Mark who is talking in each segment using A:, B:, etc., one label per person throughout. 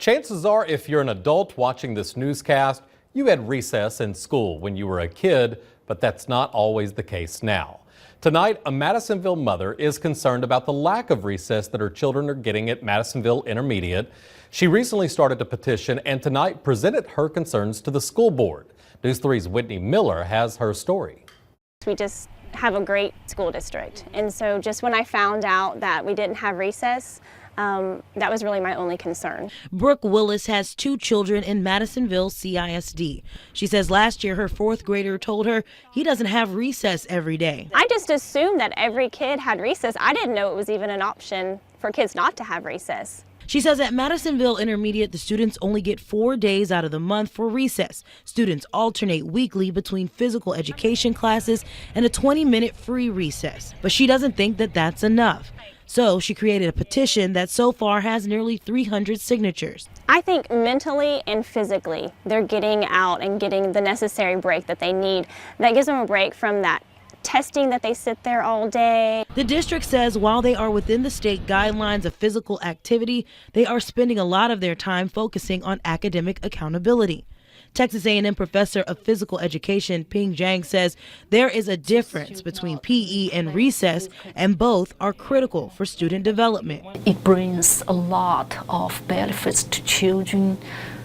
A: Chances are, if you're an adult watching this newscast, you had recess in school when you were a kid, but that's not always the case now. Tonight, a Madisonville mother is concerned about the lack of recess that her children are getting at Madisonville Intermediate. She recently started a petition and tonight presented her concerns to the school board. News 3's Whitney Miller has her story.
B: We just have a great school district, and so just when I found out that we didn't have recess, that was really my only concern.
C: Brooke Willis has 2 children in Madisonville CISD. She says last year her 4th grader told her he doesn't have recess every day.
B: I just assumed that every kid had recess. I didn't know it was even an option for kids not to have recess.
C: She says at Madisonville Intermediate, the students only get 4 days out of the month for recess. Students alternate weekly between physical education classes and a 20-minute free recess. But she doesn't think that that's enough. So she created a petition that so far has nearly 300 signatures.
B: I think mentally and physically they're getting out and getting the necessary break that they need. That gives them a break from that testing that they sit there all day.
C: The district says while they are within the state guidelines of physical activity, they are spending a lot of their time focusing on academic accountability. Texas A&M professor of physical education Ping Zhang says there is a difference between PE and recess, and both are critical for student development.
D: It brings a lot of benefits to children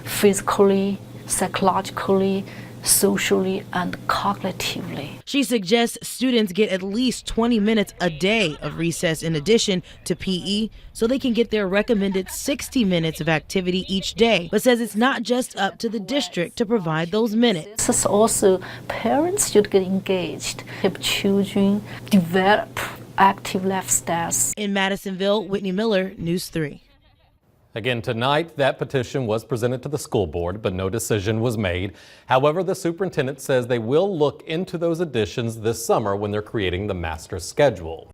D: physically, psychologically, socially, and cognitively.
C: She suggests students get at least 20 minutes a day of recess in addition to PE so they can get their recommended 60 minutes of activity each day, but says it's not just up to the district to provide those minutes.
D: This is also parents should get engaged, help children develop active lifestyles.
C: In Madisonville, Whitney Miller, News 3.
A: Again, tonight, that petition was presented to the school board, but no decision was made. However, the superintendent says they will look into those additions this summer when they're creating the master schedule.